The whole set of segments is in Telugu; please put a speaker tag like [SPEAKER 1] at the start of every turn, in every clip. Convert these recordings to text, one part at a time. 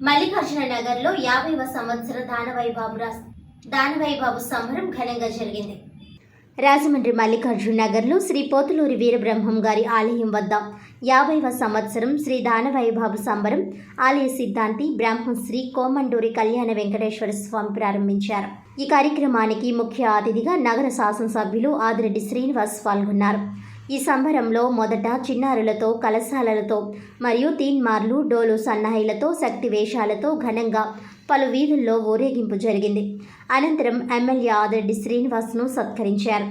[SPEAKER 1] మల్లికార్జున నగర్లో 50వ సంవత్సర దానవైబాబు సంబరం ఘనంగా జరిగింది. రాజమండ్రి మల్లికార్జున నగర్లో శ్రీ పోతులూరి వీరబ్రహ్మం గారి ఆలయం వద్ద 50వ సంవత్సరం శ్రీ దానవైబాబు సంబరం ఆలయ సిద్ధాంతి బ్రహ్మశ్రీ కోమండూరి కళ్యాణ వెంకటేశ్వర స్వామి ప్రారంభించారు. ఈ కార్యక్రమానికి ముఖ్య అతిథిగా నగర శాసనసభ్యులు ఆదిరెడ్డి శ్రీనివాస్ పాల్గొన్నారు. ఈ సంబరంలో మొదట చిన్నారులతో, కలశాలలతో మరియు తీన్మార్లు, డోలు సన్నాయిలతో, శక్తి వేషాలతో ఘనంగా పలు వీధుల్లో ఊరేగింపు జరిగింది. అనంతరం ఎమ్మెల్యే ఆదిరెడ్డి శ్రీనివాస్ను సత్కరించారు.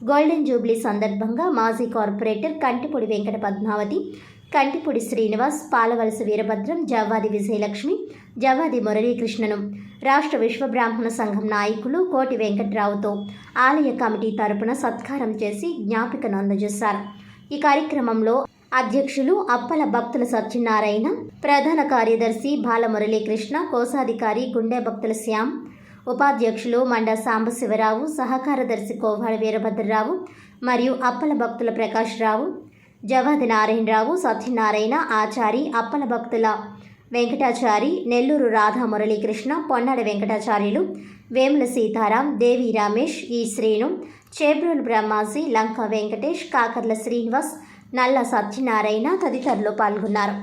[SPEAKER 1] గోల్డెన్ జూబ్లీ సందర్భంగా మాజీ కార్పొరేటర్ కంటిపూడి వెంకట పద్మావతి, కంటిపూడి శ్రీనివాస్, పాలవలస వీరభద్రం, జవ్వాది విజయలక్ష్మి, జవ్వాది మురళీకృష్ణను రాష్ట్ర విశ్వబ్రాహ్మణ సంఘం నాయకులు కోటి వెంకట్రావుతో ఆలయ కమిటీ తరపున సత్కారం చేసి జ్ఞాపికను అందజేశారు. ఈ కార్యక్రమంలో అధ్యక్షులు అప్పల భక్తుల సత్యనారాయణ, ప్రధాన కార్యదర్శి బాల మురళీకృష్ణ, కోశాధికారి గుండె భక్తుల శ్యామ్, ఉపాధ్యక్షులు మండ సాంబశివరావు, సహకారదర్శి కోవాడ వీరభద్రరావు మరియు అప్పల భక్తుల ప్రకాష్ రావు, జవాది నారాయణరావు, సత్యనారాయణ, ఆచారి, అప్పల భక్తుల వెంకటాచారి, నెల్లూరు రాధా మురళీకృష్ణ, పొన్నాడ వెంకటాచార్యులు, వేముల సీతారాం, దేవి రమేష్, ఈ శ్రీను, చేబ్రోలు బ్రహ్మాజీ, లంక వెంకటేష్, కాకర్ల శ్రీనివాస్, నల్ల సత్యనారాయణ తదితరులు పాల్గొన్నారు.